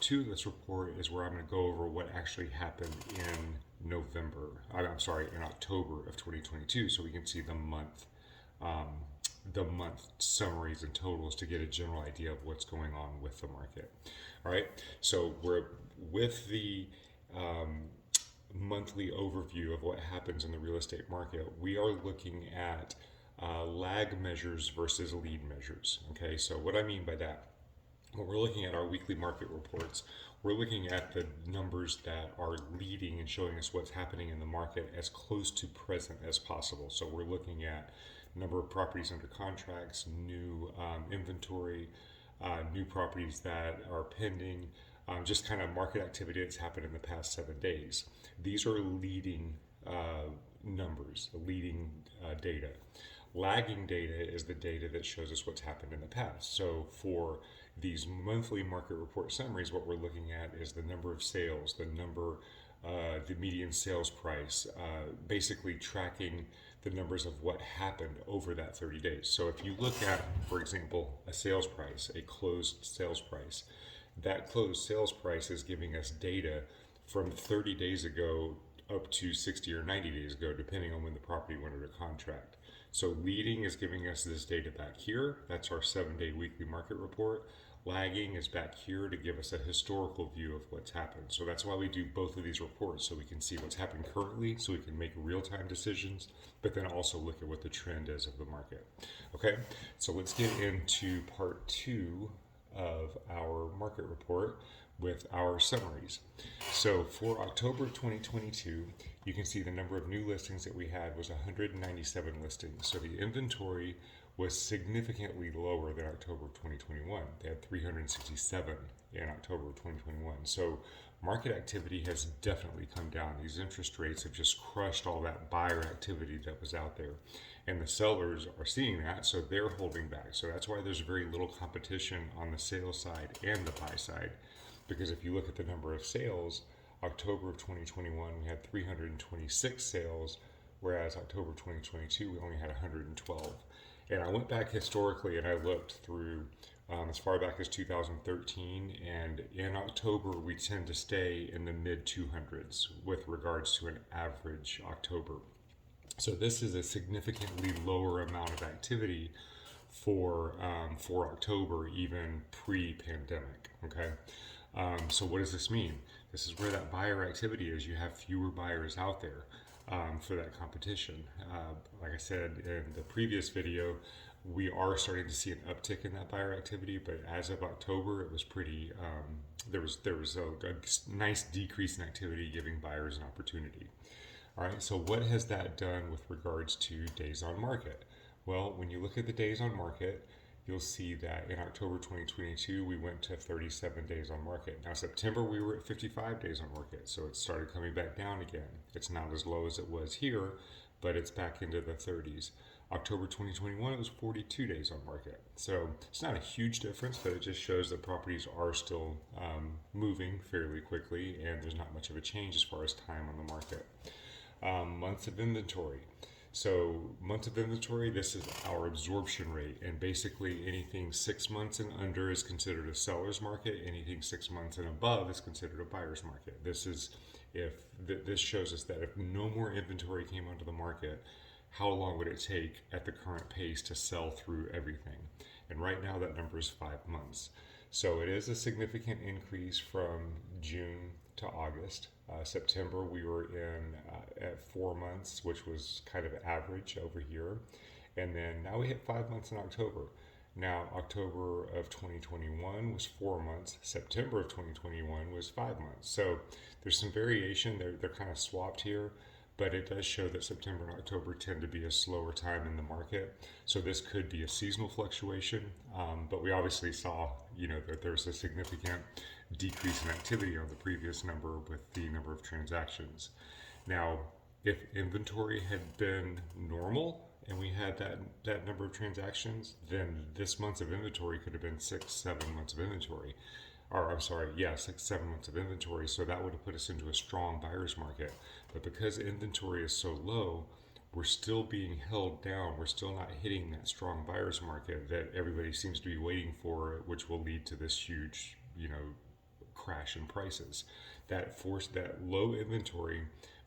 two of this report is where I'm going to go over what actually happened in in October of 2022, so we can see um, the month summaries and totals to get a general idea of what's going on with the market. All right, so we're with the um, monthly overview of what happens in the real estate market. We are looking at lag measures versus lead measures. Okay, so what I mean by that, when we're looking at our weekly market reports, we're looking at the numbers that are leading and showing us what's happening in the market as close to present as possible. So we're looking at number of properties under contracts, new inventory, new properties that are pending, just kind of market activity that's happened in the past 7 days. These are leading numbers, leading data. Lagging data is the data that shows us what's happened in the past. So for these monthly market report summaries, what we're looking at is the number of sales, the median sales price, basically tracking the numbers of what happened over that 30 days. So if you look at, for example, a sales price, a closed sales price, that closed sales price is giving us data from 30 days ago up to 60 or 90 days ago, depending on when the property went under contract. So leading is giving us this data back here. That's our 7-day weekly market report. Lagging is back here to give us a historical view of what's happened. So that's why we do both of these reports, so we can see what's happening currently, so we can make real-time decisions, but then also look at what the trend is of the market. Okay, so let's get into part 2 of our market report with our summaries. So for October 2022, you can see the number of new listings that we had was 197 listings. So the inventory was significantly lower than October of 2021. They had 367 in October of 2021. So market activity has definitely come down. These interest rates have just crushed all that buyer activity that was out there. And the sellers are seeing that, so they're holding back. So that's why there's very little competition on the sales side and the buy side. Because if you look at the number of sales, October of 2021, we had 326 sales, whereas October 2022, we only had 112. And I went back historically and I looked through as far back as 2013, and in October we tend to stay in the mid 200s with regards to an average October. So this is a significantly lower amount of activity for October, even pre-pandemic. Okay, so what does this mean? This is where that buyer activity is. You have fewer buyers out there for that competition. Like I said in the previous video, we are starting to see an uptick in that buyer activity, but as of October, it was pretty. There was a nice decrease in activity, giving buyers an opportunity. All right. So what has that done with regards to days on market? Well, when you look at the days on market, you'll see that in October 2022, we went to 37 days on market. Now, September, we were at 55 days on market, so it started coming back down again. It's not as low as it was here, but it's back into the 30s. October 2021, it was 42 days on market. So it's not a huge difference, but it just shows that properties are still moving fairly quickly, and there's not much of a change as far as time on the market. Months of inventory. So months of inventory, this is our absorption rate, and basically anything 6 months and under is considered a seller's market. Anything 6 months and above is considered a buyer's market. This shows us that if no more inventory came onto the market, how long would it take at the current pace to sell through everything? And right now that number is 5 months. So it is a significant increase from June to August. September we were in at 4 months, which was kind of average over here. And then now we hit 5 months in October. Now October of 2021 was 4 months. September of 2021 was 5 months. So there's some variation. They're kind of swapped here, but it does show that September and October tend to be a slower time in the market. So this could be a seasonal fluctuation, but we obviously saw, that there's a significant decrease in activity on the previous number with the number of transactions. Now, if inventory had been normal and we had that number of transactions, then this month's of inventory could have been 6-7 months of inventory. Or I'm sorry, 6-7 months of inventory. So that would have put us into a strong buyer's market. But because inventory is so low, we're still being held down. We're still not hitting that strong buyer's market that everybody seems to be waiting for, which will lead to this huge, crash in prices. That low inventory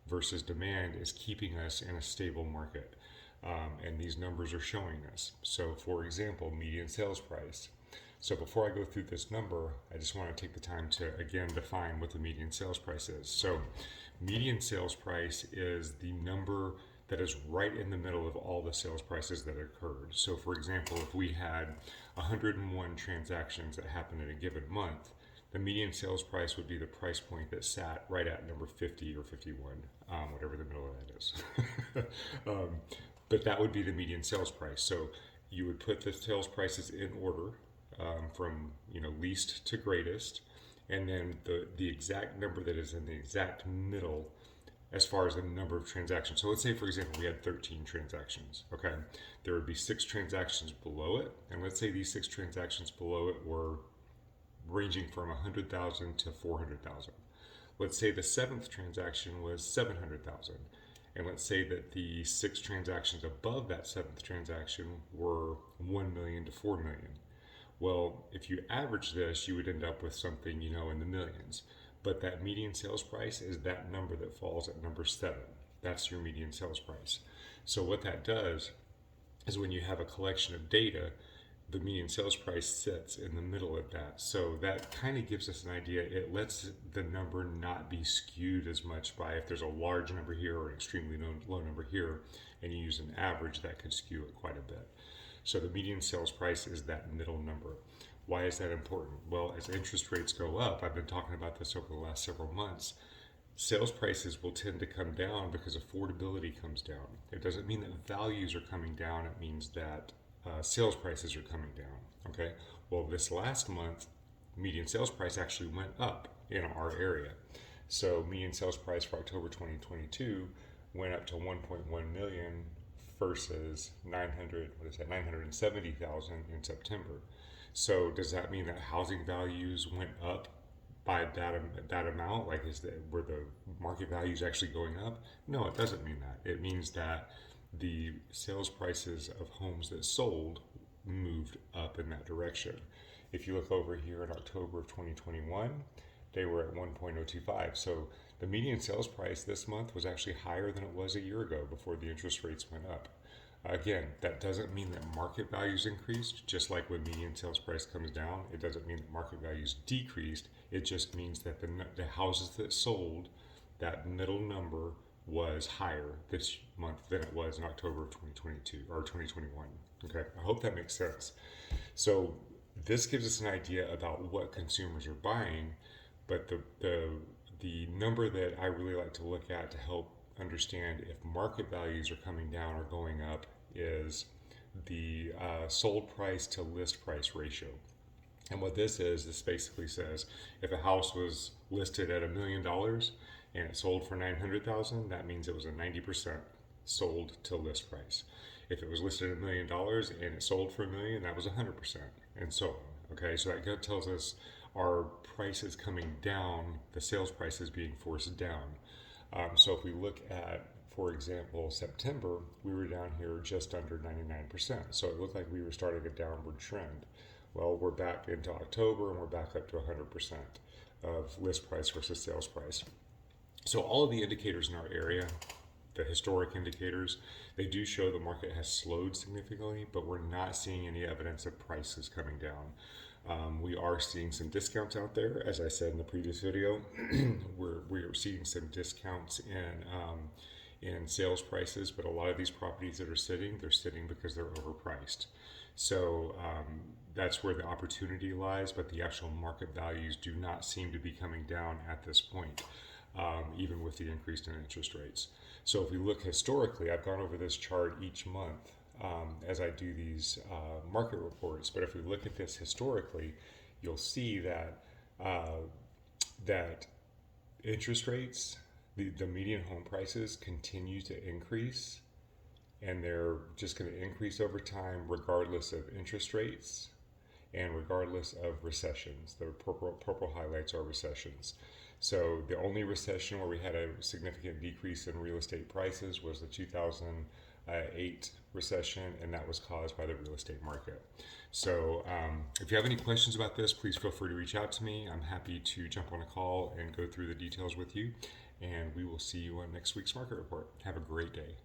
versus demand is keeping us in a stable market. And these numbers are showing this. So, for example, median sales price. So before I go through this number, I just want to take the time to again define what the median sales price is. So median sales price is the number that is right in the middle of all the sales prices that occurred. So for example, if we had 101 transactions that happened in a given month, the median sales price would be the price point that sat right at number 50 or 51, whatever the middle of that is. But that would be the median sales price. So you would put the sales prices in order, from least to greatest, and then the exact number that is in the exact middle as far as the number of transactions. So let's say, for example, we had 13 transactions. Okay, there would be 6 transactions below it, and let's say these 6 transactions below it were ranging from 100,000 to 400,000. Let's say the 7th transaction was 700,000. And let's say that the 6 transactions above that 7th transaction were 1 million to 4 million. Well, if you average this, you would end up with something, in the millions. But that median sales price is that number that falls at number 7. That's your median sales price. So what that does is when you have a collection of data, the median sales price sits in the middle of that. So that kind of gives us an idea. It lets the number not be skewed as much by if there's a large number here or an extremely low number here, and you use an average, that could skew it quite a bit. So the median sales price is that middle number. Why is that important? Well, as interest rates go up, I've been talking about this over the last several months, sales prices will tend to come down because affordability comes down. It doesn't mean that values are coming down. It means that sales prices are coming down. Okay. Well, this last month, median sales price actually went up in our area. So median sales price for October 2022 went up to 1.1 million versus 970,000 in September. So does that mean that housing values went up by that amount? Like, were the market values actually going up? No, it doesn't mean that. It means that the sales prices of homes that sold moved up in that direction. If you look over here in October of 2021, they were at 1.025. So the median sales price this month was actually higher than it was a year ago before the interest rates went up. Again, that doesn't mean that market values increased, just like when median sales price comes down. It doesn't mean that market values decreased. It just means that the houses that sold, that middle number, was higher this month than it was in October of 2022 or 2021. Okay, I hope that makes sense. So this gives us an idea about what consumers are buying, but the number that I really like to look at to help understand if market values are coming down or going up is the sold price to list price ratio. And what this basically says if a house was listed at $1 million and it sold for 900,000, that means it was a 90% sold to list price. If it was listed at $1 million and it sold for $1 million, that was 100%, and so on. Okay, so that tells us our prices coming down, the sales prices being forced down. So if we look at, for example, September, we were down here just under 99%. So it looked like we were starting a downward trend. Well, we're back into October and we're back up to 100% of list price versus sales price. So all of the indicators in our area, the historic indicators, they do show the market has slowed significantly, but we're not seeing any evidence of prices coming down. We are seeing some discounts out there, as I said in the previous video. we're seeing some discounts in sales prices, but a lot of these properties that are sitting, they're sitting because they're overpriced. So that's where the opportunity lies, but the actual market values do not seem to be coming down at this point, even with the increase in interest rates. So if we look historically, I've gone over this chart each month as I do these market reports. But if we look at this historically, you'll see that that interest rates, the median home prices continue to increase, and they're just going to increase over time regardless of interest rates and regardless of recessions. The purple highlights are recessions. So the only recession where we had a significant decrease in real estate prices was the 2008 2008 recession, and that was caused by the real estate market. So if you have any questions about this, please feel free to reach out to me. I'm happy to jump on a call and go through the details with you, and we will see you on next week's market report. Have a great day.